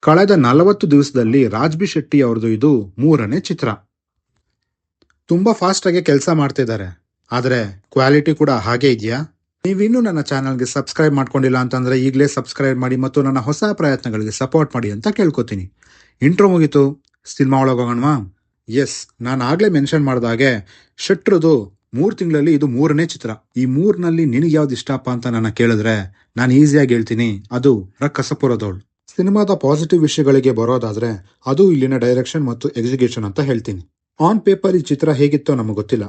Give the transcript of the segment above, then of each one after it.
ಕಳೆದ 40 ದಿವಸದಲ್ಲಿ ರಾಜ್ ಬಿ ಶೆಟ್ಟಿ ಅವ್ರದ್ದು ಇದು 3ನೇ ಚಿತ್ರ. ತುಂಬಾ ಫಾಸ್ಟ್ ಆಗಿ ಕೆಲಸ ಮಾಡ್ತಿದ್ದಾರೆ, ಆದ್ರೆ ಕ್ವಾಲಿಟಿ ಕೂಡ ಹಾಗೆ ಇದೆಯಾ? ನೀವಿನ್ನೂ ನನ್ನ ಚಾನಲ್ಗೆ ಸಬ್ಸ್ಕ್ರೈಬ್ ಮಾಡ್ಕೊಂಡಿಲ್ಲ ಅಂತಂದ್ರೆ ಈಗಲೇ ಸಬ್ಸ್ಕ್ರೈಬ್ ಮಾಡಿ ಮತ್ತು ನನ್ನ ಹೊಸ ಪ್ರಯತ್ನಗಳಿಗೆ ಸಪೋರ್ಟ್ ಮಾಡಿ ಅಂತ ಕೇಳ್ಕೊತೀನಿ. ಇಂಟ್ರೋ ಮುಗೀತು, ಸಿನಿಮಾ ಒಳಗೆ ಹೋಗೋಣವಾ? ಎಸ್, ನಾನು ಆಗ್ಲೇ ಮೆನ್ಷನ್ ಮಾಡಿದಾಗೆ ಶೆಟ್ರದು 3 ತಿಂಗಳಲ್ಲಿ ಇದು 3ನೇ ಚಿತ್ರ. ಈ 3ನಲ್ಲಿ ನಿನಗೆ ಯಾವ್ದು ಇಷ್ಟಪ್ಪ ಅಂತ ನನ್ನ ಕೇಳಿದ್ರೆ ನಾನು ಈಸಿಯಾಗಿ ಹೇಳ್ತೀನಿ, ಅದು ರಕ್ಕಸಪುರದವಳು. ಸಿನಿಮಾದ ಪಾಸಿಟಿವ್ ವಿಷಯಗಳಿಗೆ ಬರೋದಾದ್ರೆ ಅದು ಇಲ್ಲಿನ ಡೈರೆಕ್ಷನ್ ಮತ್ತು ಎಕ್ಸಿಕ್ಯೂಷನ್ ಅಂತ ಹೇಳ್ತೀನಿ. ಆನ್ ಪೇಪರ್ ಈ ಚಿತ್ರ ಹೇಗಿತ್ತೋ ನಮಗೆ ಗೊತ್ತಿಲ್ಲ,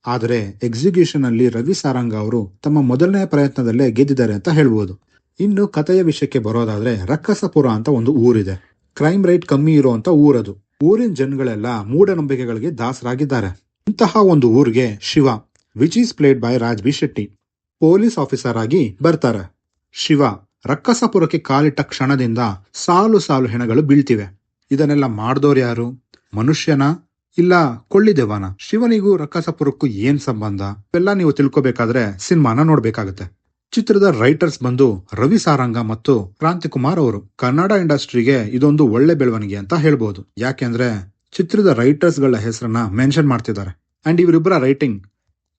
ಆದರೆ ಎಕ್ಸಿಕ್ಯೂಷನ್ ಅಲ್ಲಿ ರವಿ ಸಾರಂಗ ಅವರು ತಮ್ಮ ಮೊದಲನೇ ಪ್ರಯತ್ನದಲ್ಲೇ ಗೆದ್ದಿದ್ದಾರೆ ಅಂತ ಹೇಳ್ಬೋದು. ಇನ್ನು ಕಥೆಯ ವಿಷಯಕ್ಕೆ ಬರೋದಾದ್ರೆ ರಕ್ಕಸಪುರ ಅಂತ ಒಂದು ಊರಿದೆ. ಕ್ರೈಮ್ ರೇಟ್ ಕಮ್ಮಿ ಇರುವಂತ ಊರದು. ಊರಿನ ಜನಗಳೆಲ್ಲ ಮೂಢನಂಬಿಕೆಗಳಿಗೆ ದಾಸರಾಗಿದ್ದಾರೆ. ಇಂತಹ ಒಂದು ಊರಿಗೆ Shiva, which is played by Raj B Shetty, police officer ಆಗಿ ಬರ್ತಾರೆ. ಶಿವ ರಕ್ಕಸಪುರಕ್ಕೆ ಕಾಲಿಟ್ಟ ಕ್ಷಣದಿಂದ ಸಾಲು ಸಾಲು ಹೆಣಗಳು ಬೀಳ್ತಿವೆ. ಇದನ್ನೆಲ್ಲ ಮಾಡ್ದೋರು ಯಾರು? ಮನುಷ್ಯನ ಇಲ್ಲ ಕೊಳ್ಳಿದೆವನ? ಶಿವನಿಗೂ ರಕ್ಕಸಪುರಕ್ಕೂ ಏನ್ ಸಂಬಂಧ? ಇವೆಲ್ಲ ನೀವು ತಿಳ್ಕೊಬೇಕಾದ್ರೆ ಸಿನಿಮಾನ ನೋಡ್ಬೇಕಾಗತ್ತೆ. ಚಿತ್ರದ ರೈಟರ್ಸ್ ಬಂದು ರವಿ ಸಾರಂಗ ಮತ್ತು ಕ್ರಾಂತಿಕುಮಾರ್ ಅವರು. ಕನ್ನಡ ಇಂಡಸ್ಟ್ರಿಗೆ ಇದೊಂದು ಒಳ್ಳೆ ಬೆಳವಣಿಗೆ ಅಂತ ಹೇಳ್ಬೋದು. ಯಾಕೆಂದ್ರೆ ಚಿತ್ರದ ರೈಟರ್ಸ್ ಗಳ ಹೆಸರನ್ನ ಮೆನ್ಷನ್ ಮಾಡ್ತಿದ್ದಾರೆ. ಅಂಡ್ ಇವರಿಬ್ಬರ ರೈಟಿಂಗ್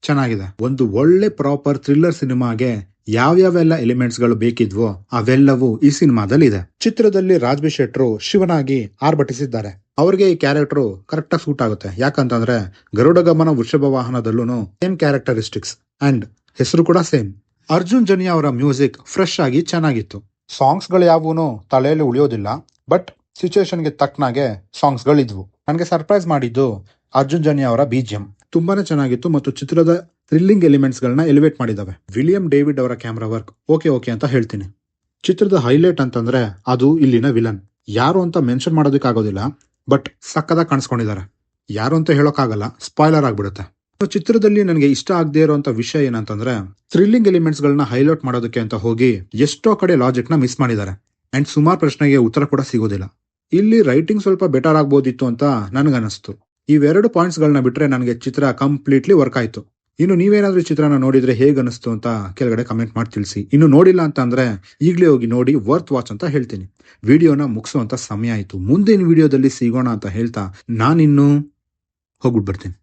ಚೆನ್ನಾಗಿದೆ. ಒಂದು ಒಳ್ಳೆ ಪ್ರಾಪರ್ ಥ್ರಿಲ್ಲರ್ ಸಿನಿಮಾಗೆ ಯಾವ್ಯಾವೆಲ್ಲ ಎಲಿಮೆಂಟ್ಸ್ ಗಳು ಬೇಕಿದ್ವೋ ಅವೆಲ್ಲವೂ ಈ ಸಿನಿಮಾದಲ್ಲಿ ಇದೆ. ಚಿತ್ರದಲ್ಲಿ ರಾಜ್ ಬಿ ಶೆಟ್ರು ಶಿವನಾಗಿ ಆರ್ಭಟಿಸಿದ್ದಾರೆ. ಅವ್ರಿಗೆ ಈ ಕ್ಯಾರೆಕ್ಟರ್ ಕರೆಕ್ಟ್ ಆಗಿ ಸೂಟ್ ಆಗುತ್ತೆ. ಯಾಕಂತಂದ್ರೆ ಗರುಡಗಮನ ವೃಷಭ ವಾಹನದಲ್ಲೂ ಸೇಮ್ ಕ್ಯಾರೆಕ್ಟರಿಸ್ಟಿಕ್ಸ್ ಅಂಡ್ ಹೆಸರು ಕೂಡ ಸೇಮ್. ಅರ್ಜುನ್ ಜನ್ಯ ಅವರ ಮ್ಯೂಸಿಕ್ ಫ್ರೆಶ್ ಆಗಿ ಚೆನ್ನಾಗಿತ್ತು. ಸಾಂಗ್ಸ್ ಗಳು ಯಾವೂನು ತಲೆಯಲ್ಲಿ ಉಳಿಯೋದಿಲ್ಲ, ಬಟ್ ಸಿಚುವೇಶನ್ಗೆ ತಕ್ಕನಾಗೆ ಸಾಂಗ್ಸ್ ಗಳಿದ್ವು. ನನಗೆ ಸರ್ಪ್ರೈಸ್ ಮಾಡಿದ್ದು ಅರ್ಜುನ್ ಜನ್ಯ ಅವರ BGM ತುಂಬಾನೇ ಚೆನ್ನಾಗಿತ್ತು ಮತ್ತು ಚಿತ್ರದ ಥ್ರಿಲ್ಲಿಂಗ್ ಎಲಿಮೆಂಟ್ಸ್ ಗಳನ್ನ ಎಲಿವೇಟ್ ಮಾಡಿದಾವೆ. ವಿಲಿಯಂ ಡೇವಿಡ್ ಅವರ ಕ್ಯಾಮ್ರಾ ವರ್ಕ್ ಓಕೆ ಅಂತ ಹೇಳ್ತೀನಿ. ಚಿತ್ರದ ಹೈಲೈಟ್ ಅಂತಂದ್ರೆ ಅದು ಇಲ್ಲಿನ ವಿಲನ್. ಯಾರು ಅಂತ ಮೆನ್ಷನ್ ಮಾಡೋದಕ್ಕಾಗೋದಿಲ್ಲ, ಬಟ್ ಸಕ್ಕದಾಗಿ ಕಾಣಿಸ್ಕೊಂಡಿದ್ದಾರೆ. ಯಾರು ಅಂತ ಹೇಳೋಕ್ಕಾಗಲ್ಲ, ಸ್ಪಾಯ್ಲರ್ ಆಗ್ಬಿಡುತ್ತೆ. ಚಿತ್ರದಲ್ಲಿ ನನಗೆ ಇಷ್ಟ ಆಗದೆ ಇರುವಂತ ವಿಷಯ ಏನಂತಂದ್ರೆ ಥ್ರಿಲ್ಲಿಂಗ್ ಎಲಿಮೆಂಟ್ಸ್ ಗಳನ್ನ ಹೈಲೈಟ್ ಮಾಡೋದಕ್ಕೆ ಅಂತ ಹೋಗಿ ಎಷ್ಟೋ ಕಡೆ ಲಾಜಿಕ್ ನ ಮಿಸ್ ಮಾಡಿದ್ದಾರೆ. ಅಂಡ್ ಸುಮಾರು ಪ್ರಶ್ನೆಗೆ ಉತ್ತರ ಕೂಡ ಸಿಗೋದಿಲ್ಲ. ಇಲ್ಲಿ ರೈಟಿಂಗ್ ಸ್ವಲ್ಪ ಬೆಟರ್ ಆಗ್ಬೋದಿತ್ತು ಅಂತ ನನಗನ್ನಿಸ್ತು. ಇವೆರಡು ಪಾಯಿಂಟ್ಸ್ ಗಳನ್ನ ಬಿಟ್ರೆ ನನಗೆ ಚಿತ್ರ ಕಂಪ್ಲೀಟ್ಲಿ ವರ್ಕ್ ಆಯ್ತು. ಇನ್ನು ನೀವೇನಾದ್ರೂ ಚಿತ್ರನ ನೋಡಿದ್ರೆ ಹೇಗೆ ಅನಿಸ್ತು ಅಂತ ಕೆಳಗಡೆ ಕಮೆಂಟ್ ಮಾಡಿ ತಿಳಿಸಿ. ಇನ್ನು ನೋಡಿಲ್ಲ ಅಂತ ಅಂದ್ರೆ ಈಗಲೇ ಹೋಗಿ ನೋಡಿ, ವರ್ತ್ ವಾಚ್ ಅಂತ ಹೇಳ್ತೀನಿ. ವಿಡಿಯೋನ ಮುಗಿಸುವಂತ ಸಮಯ ಆಯ್ತು. ಮುಂದಿನ ವಿಡಿಯೋದಲ್ಲಿ ಸಿಗೋಣ ಅಂತ ಹೇಳ್ತಾ ನಾನಿನ್ನು ಹೋಗ್ಬಿಟ್ಟು ಬರ್ತೀನಿ.